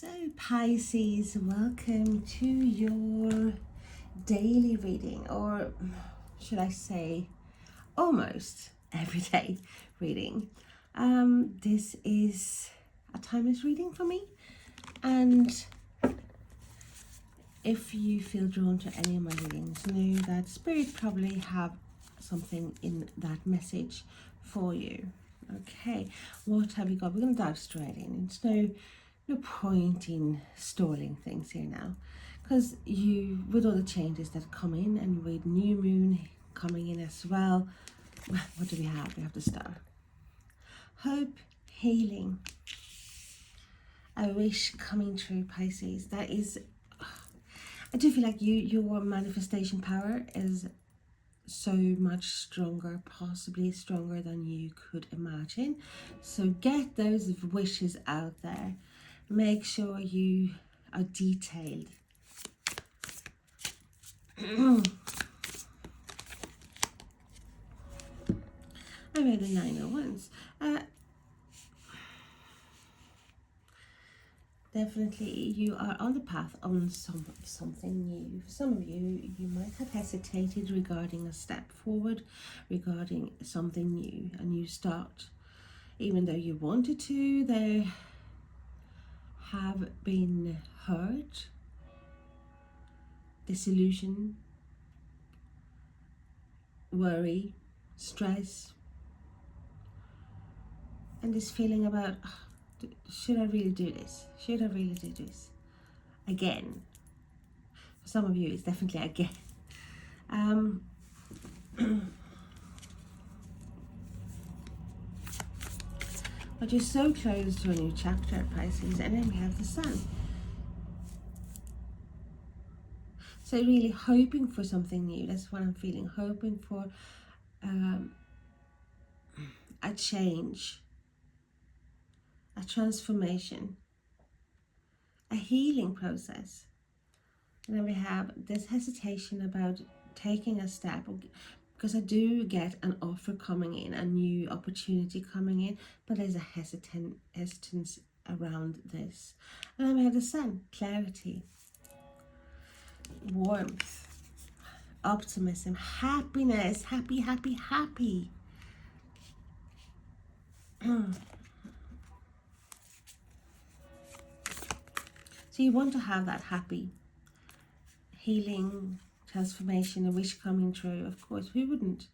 So Pisces, welcome to your daily reading, or should I say almost everyday reading. This is a timeless reading for me, and if you feel drawn to any of my readings, know that Spirit probably have something in that message for you. Okay, what have you got? We're going to dive straight in. It's no point in stalling things here now, because you, with all the changes that come in and with new moon coming in as well, what do we have? We have the star. Hope, healing, a wish coming true, Pisces. That is, I do feel like your manifestation power is so much stronger, possibly stronger than you could imagine. So get those wishes out there. Make sure you are detailed. I read the 9 of Wands. Definitely you are on the path on something new. For some of you, you might have hesitated regarding a step forward, regarding something new, a new start. Even though you wanted to, there have been hurt, disillusion, worry, stress, and this feeling about, should I really do this? Should I really do this? Again. For some of you, it's definitely again. But you're so close to a new chapter, Pisces, and then we have the Sun. So really hoping for something new. That's what I'm feeling. Hoping for a change, a transformation, a healing process. And then we have this hesitation about taking a step, because I do get an offer coming in, a new opportunity coming in, but there's a hesitance around this. And then we have the Sun, clarity, warmth, optimism, happiness, happy. So you want to have that happy, healing, transformation, a wish coming true. Of course, who wouldn't?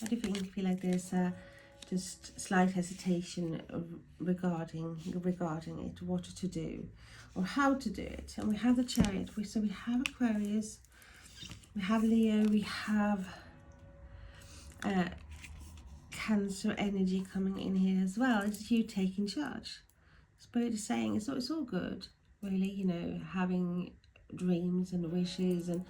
I do feel like there's just slight hesitation regarding it, what to do or how to do it. And we have the Chariot. So we have Aquarius, we have Leo, we have Cancer energy coming in here as well. It's you taking charge. Spirit is saying it's all good, really, you know, having dreams and wishes and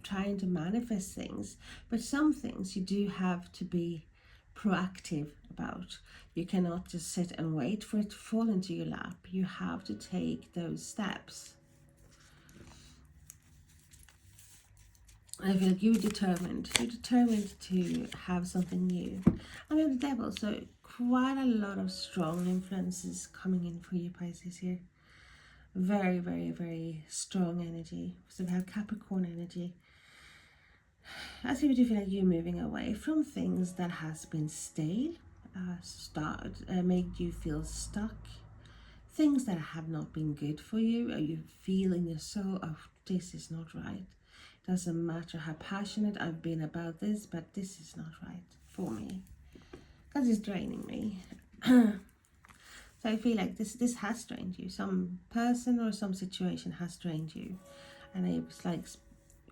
trying to manifest things, but some things you do have to be proactive about. You cannot just sit and wait for it to fall into your lap. You have to take those steps. I feel like you're determined to have something new. I mean, the Devil, so quite a lot of strong influences coming in for you, Pisces, here. Very, very, very strong energy. So we have Capricorn energy. I see, do feel like you're moving away from things that has been stale, made you feel stuck, things that have not been good for you. Are you feeling your soul? Oh, this is not right. Doesn't matter how passionate I've been about this, but this is not right for me, because it's draining me. So I feel like this has drained you. Some person or some situation has drained you, and it's like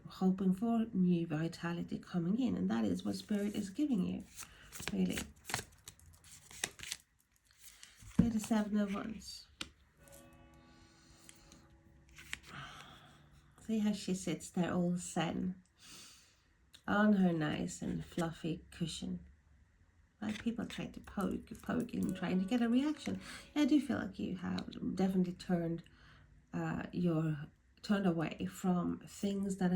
hoping for new vitality coming in, and that is what Spirit is giving you, really. We're the 7 of Wands. See how she sits there all zen on her nice and fluffy cushion. Like people try to poke and trying to get a reaction. Yeah, I do feel like you have definitely turned away from things that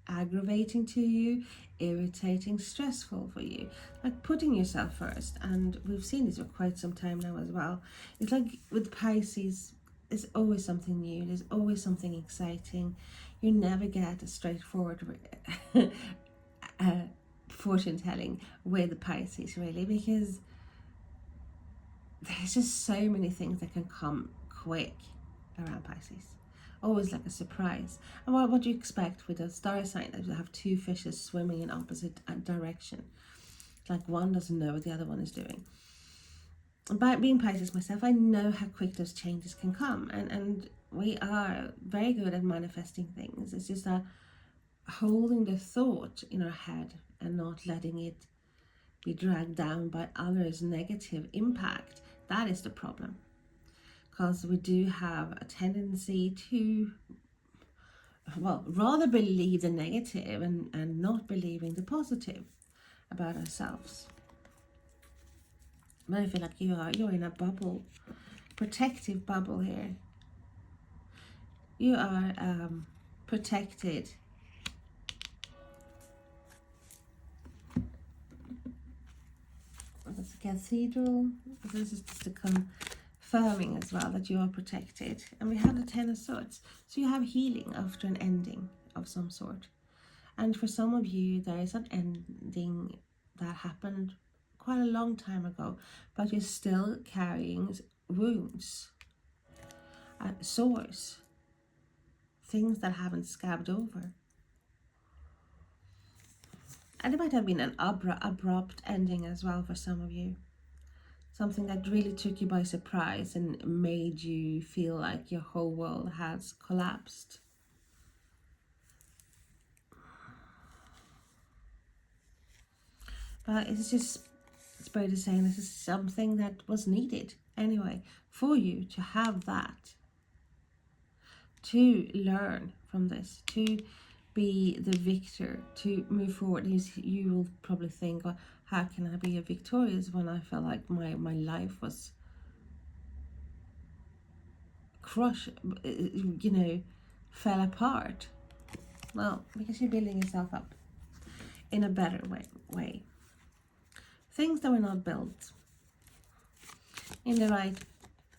aggravating to you, irritating, stressful for you. Like putting yourself first. And we've seen this for quite some time now as well. It's like with Pisces, there's always something new, there's always something exciting. You never get a straightforward fortune telling with Pisces, really, because there's just so many things that can come quick around Pisces. Always like a surprise. And what do you expect with a star sign that you have two fishes swimming in opposite direction? Like one doesn't know what the other one is doing. By being Pisces myself, I know how quick those changes can come, and we are very good at manifesting things. It's just that holding the thought in our head and not letting it be dragged down by others' negative impact, that is the problem. Because we do have a tendency to, well, rather believe the negative and not believing the positive about ourselves. But I feel like you're in a bubble, protective bubble here. You are protected. That's a cathedral. This is just a confirming as well that you are protected. And we have the Ten of Swords. So you have healing after an ending of some sort. And for some of you, there is an ending that happened quite a long time ago, but you're still carrying wounds, sores, things that haven't scabbed over. And it might have been an abrupt ending as well for some of you. Something that really took you by surprise and made you feel like your whole world has collapsed. But it's just, Spirit is saying this is something that was needed anyway, for you to have that, to learn from this, to be the victor, to move forward. You will probably think, well, how can I be a victorious when I felt like my life was crushed, fell apart? Well, because you're building yourself up in a better way. Things that were not built in the right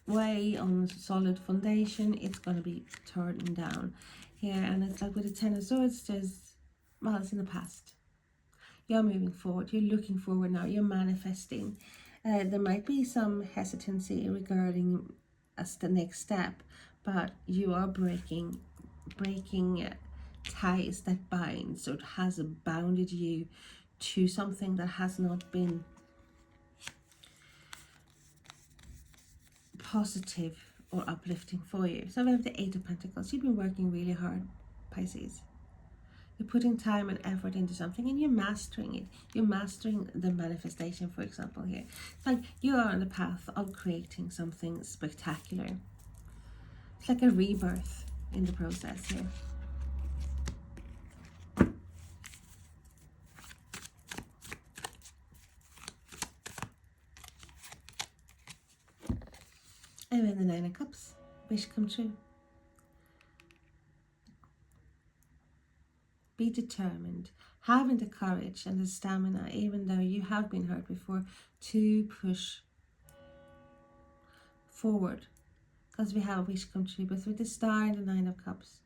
way on solid foundation, it's going to be turned down here. And it's like with the Ten of Swords, it's in the past. You're moving forward, you're looking forward now, you're manifesting. There might be some hesitancy regarding the next step, but you are breaking ties that bind. So it has bounded you to something that has not been positive or uplifting for you. So we have the Eight of Pentacles. You've been working really hard, Pisces. You're putting time and effort into something and you're mastering it. You're mastering the manifestation, for example, here. It's like you are on the path of creating something spectacular. It's like a rebirth in the process here. And then the Nine of Cups. Wish come true. Be determined. Having the courage and the stamina, even though you have been hurt before, to push forward. Because we have a wish come true. But with the Star and the Nine of Cups,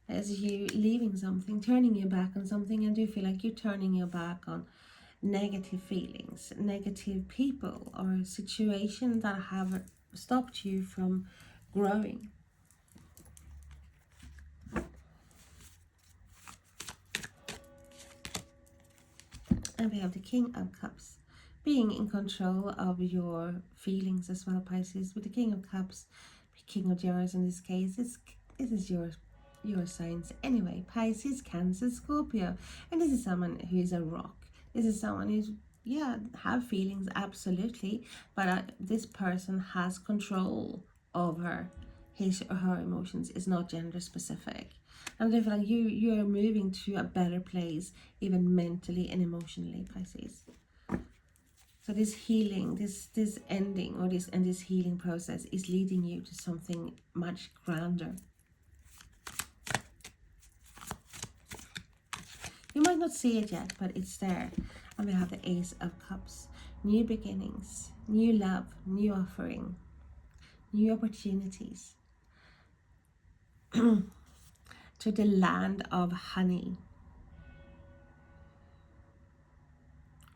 as you leaving something, turning your back on something, and do feel like you're turning your back on negative feelings, negative people, or situations that have stopped you from growing. And we have the King of Cups. Being in control of your feelings as well, Pisces. With the King of Cups, King of Jars in this case, this is your signs anyway. Pisces, Cancer, Scorpio. And this is someone who is a rock. This is someone who's, have feelings, absolutely. But this person has control over his or her emotions. It's not gender specific. And I feel like you are moving to a better place, even mentally and emotionally, Pisces. So this healing, this ending, or this healing process is leading you to something much grander. You might not see it yet, but it's there. And we have the Ace of Cups. New beginnings, new love, new offering, new opportunities. To the land of honey.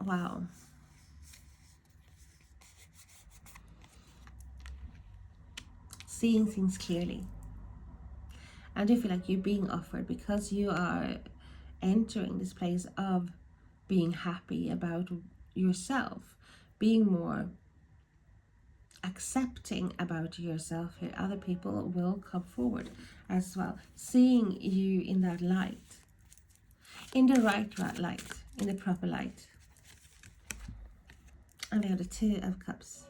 Wow. Seeing things clearly. I do feel like you're being offered, because you are entering this place of being happy about yourself, being more accepting about yourself here. Other people will come forward as well, seeing you in that light, in the right light, in the proper light. And we have the Two of Cups.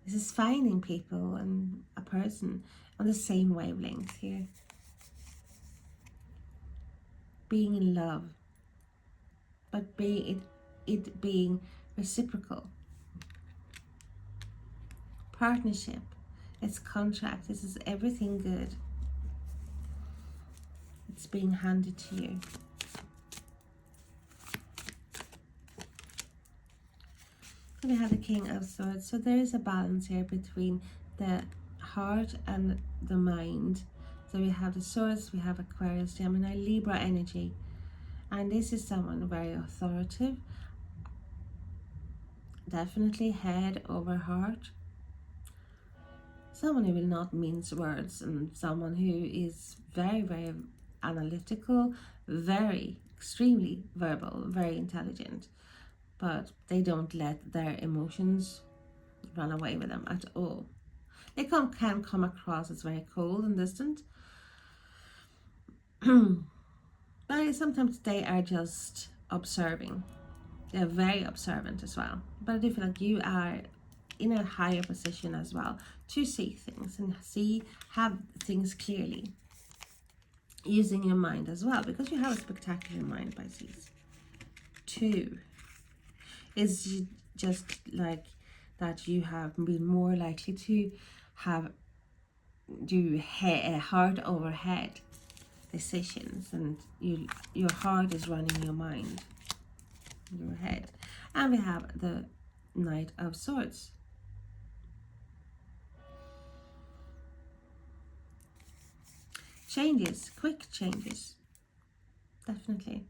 This is finding people and a person on the same wavelength here. Being in love, but it being reciprocal. Partnership, it's contract, this is everything good. It's being handed to you. So we have the King of Swords. So there is a balance here between the heart and the mind. So we have the Swords, we have Aquarius, Gemini, Libra energy. And this is someone very authoritative. Definitely head over heart. Someone who will not mince words, and someone who is very, very analytical, very, extremely verbal, very intelligent. But they don't let their emotions run away with them at all. They can come across as very cold and distant. But sometimes they are just observing. They're very observant as well. But I do feel like you are in a higher position as well to see things and have things clearly, using your mind as well, because you have a spectacular mind, Pisces. 2 is just like that you have been more likely to do heart over head decisions, and your heart is running your mind, your head. And we have the Knight of Swords. Changes, quick changes, definitely.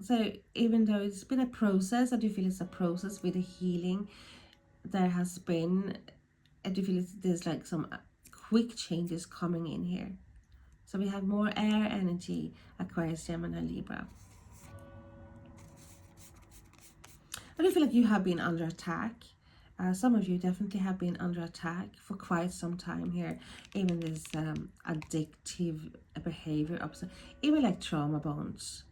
So even though it's been a process, I do feel it's a process with the healing. There has been, I do feel there's like some quick changes coming in here. So we have more air energy, Aquarius, Gemini, Libra. I do feel like you have been under attack. Some of you definitely have been under attack for quite some time here. Even this addictive behavior, even like trauma bonds,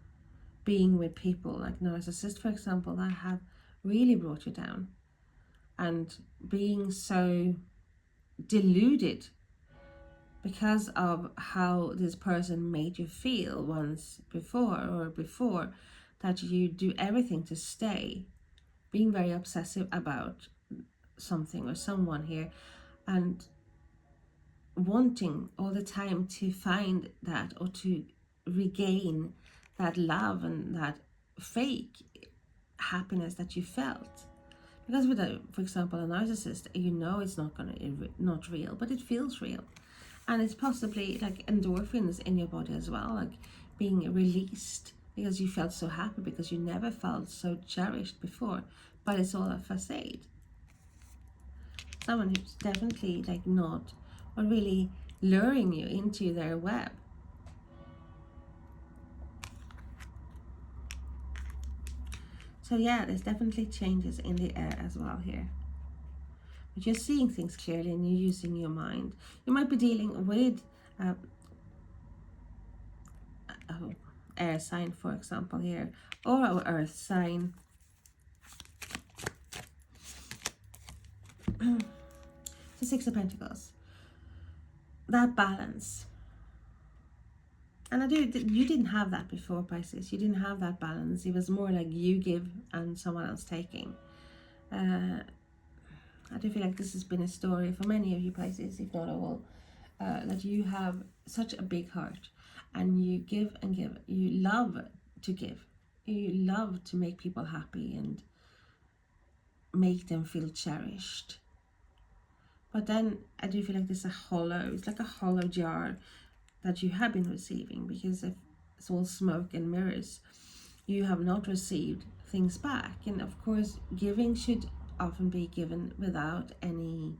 being with people like narcissists, for example, that have really brought you down, and being so deluded because of how this person made you feel once before, that you do everything to stay, being very obsessive about something or someone here, and wanting all the time to find that or to regain that love and that fake happiness that you felt. Because with for example, a narcissist, you know it's not real, but it feels real. And it's possibly like endorphins in your body as well, like being released because you felt so happy, because you never felt so cherished before. But it's all a facade. Someone who's definitely like not, or really luring you into their web. So yeah, there's definitely changes in the air as well here. But you're seeing things clearly and you're using your mind. You might be dealing with air sign, for example, here, or an earth sign. The Six of Pentacles. That balance. And you didn't have that before, Pisces. You didn't have that balance. It was more like you give and someone else taking. I do feel like this has been a story for many of you, Pisces, if not all, that you have such a big heart. and you give and give. You love to give. You love to make people happy and make them feel cherished. But then I do feel like there's it's like a hollow jar that you have been receiving, because if it's all smoke and mirrors, you have not received things back. And of course, giving should often be given without any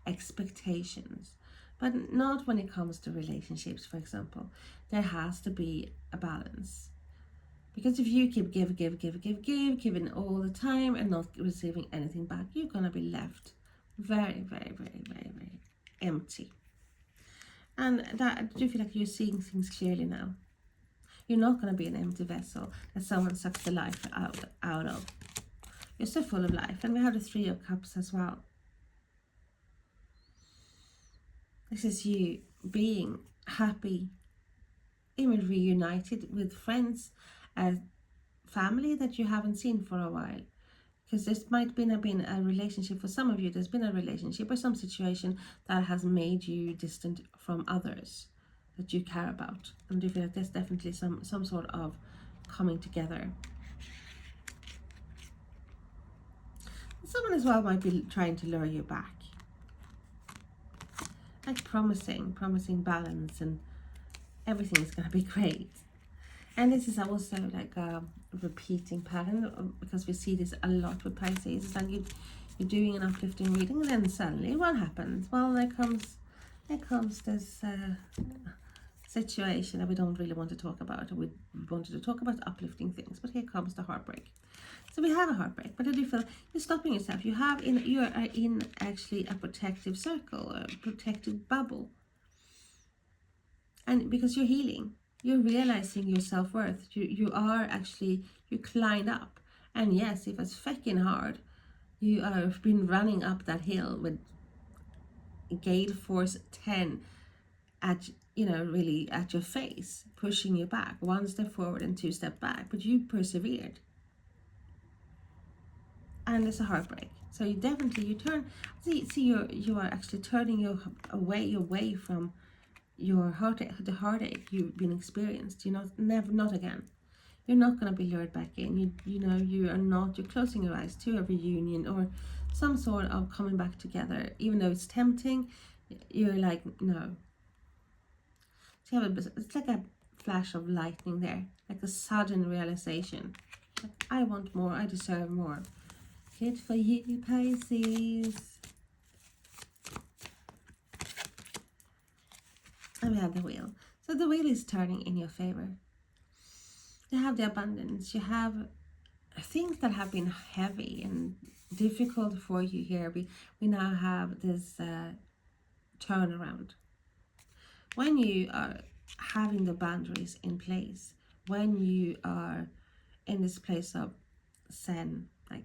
expectations, but not when it comes to relationships, for example. There has to be a balance, because if you keep giving all the time and not receiving anything back, you're gonna be left very, very, very, very, very empty. And that, I do feel like you're seeing things clearly now. You're not going to be an empty vessel that someone sucks the life out of. You're so full of life. And we have the Three of Cups as well. This is you being happy, even reunited with friends, family that you haven't seen for a while. Because this might have been a relationship for some of you. There's been a relationship or some situation that has made you distant from others that you care about. And I feel like there's definitely some sort of coming together. Someone as well might be trying to lure you back, like promising balance and everything is going to be great. And this is also like a repeating pattern, because we see this a lot with Pisces. It's like you're doing an uplifting reading, and then suddenly what happens? Well, there comes this situation that we don't really want to talk about. We wanted to talk about uplifting things, but here comes the heartbreak. So we have a heartbreak, but I do feel you're stopping yourself. You are in actually a protective circle, a protected bubble, and because you're healing, you're realizing your self-worth. You climbed up, and yes, it was fucking hard. You have been running up that hill with gale force 10 at really at your face, pushing you back, one step forward and two step back, but you persevered. And it's a heartbreak. So you turn. You are actually turning your away from your the heartache you've been experienced. Not again. You're not going to be lured back in. You are not. You're closing your eyes to a reunion or some sort of coming back together, even though it's tempting. You're like, no. So it's like a flash of lightning there, like a sudden realization. Like, I want more. I deserve more. Good for you, Pisces. And we have the wheel. So the wheel is turning in your favor. You have the abundance. You have things that have been heavy and difficult for you here. We now have this turnaround. When you are having the boundaries in place, when you are in this place of zen, like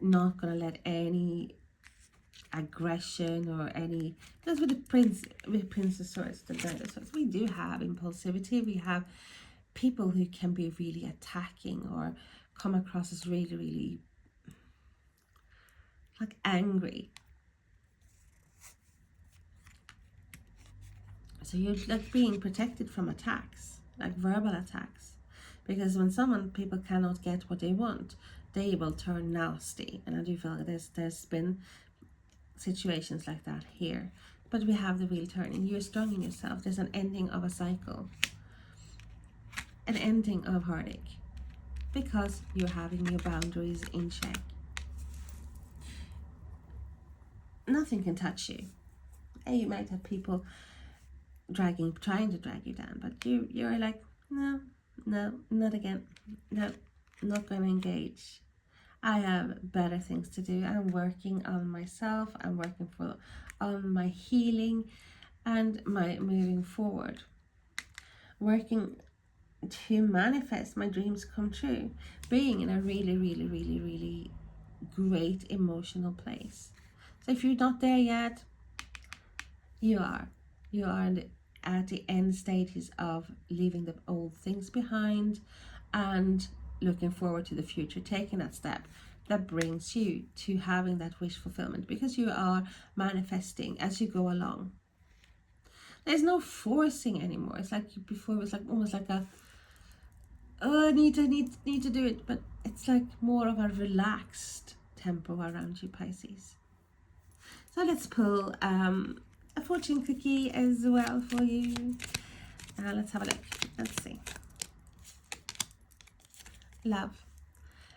not gonna let any aggression or any, because with the Prince of Swords, the Knight of Swords, we do have impulsivity. We have people who can be really attacking or come across as really, really like angry. So you're like being protected from attacks, like verbal attacks, because when people cannot get what they want, they will turn nasty. And I do feel like there's been situations like that here. But we have the wheel turning. You're strong in yourself. There's an ending of a cycle, an ending of heartache, because you're having your boundaries in check. Nothing can touch you. And you might have people trying to drag you down, but you're like, no, not again. No, not going to engage. I have better things to do. I'm working on myself. I'm working on my healing and my moving forward. Working to manifest my dreams come true. Being in a really, really, really, really great emotional place. So if you're not there yet, you are. You are at the end stages of leaving the old things behind and looking forward to the future, taking that step that brings you to having that wish fulfillment, because you are manifesting as you go along. There's no forcing anymore. It's like before it was like almost like a, oh, I need to do it, but it's like more of a relaxed tempo around you, Pisces. So let's pull a fortune cookie as well for you. Let's have a look. Let's see. Love.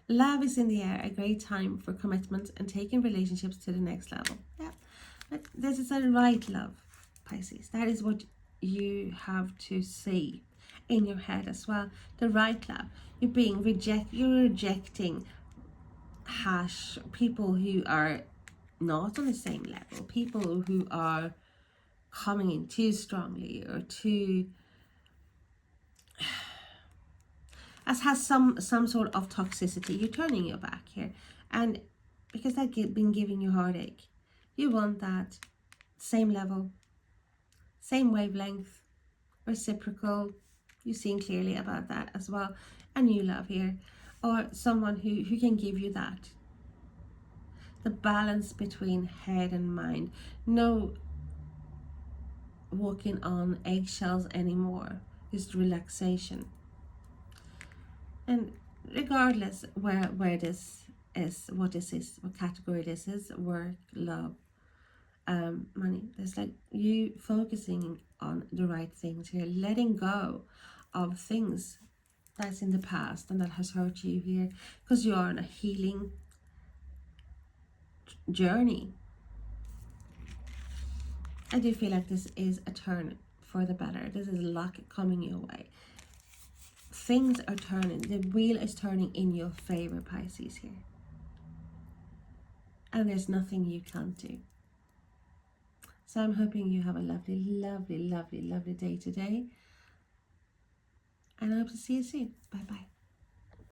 Love is in the air, a great time for commitment and taking relationships to the next level. Yeah, but this is a right love, Pisces. That is what you have to see in your head as well. The right love. You're rejecting people who are not on the same level, people who are coming in too strongly or too has some sort of toxicity. You're turning your back here, and because that's been giving you heartache, you want that same level, same wavelength, reciprocal. You're seeing clearly about that as well. A new love here, or someone who can give you that, the balance between head and mind. No walking on eggshells anymore, just relaxation. And regardless where this is, what category this is, work, love, money, there's like you focusing on the right things here, letting go of things that's in the past and that has hurt you here, because you are on a healing journey. I do feel like this is a turn for the better. This is luck coming your way. Things are turning. The wheel is turning in your favor, Pisces, here. And there's nothing you can't do. So I'm hoping you have a lovely, lovely, lovely, lovely day today. And I hope to see you soon. Bye-bye.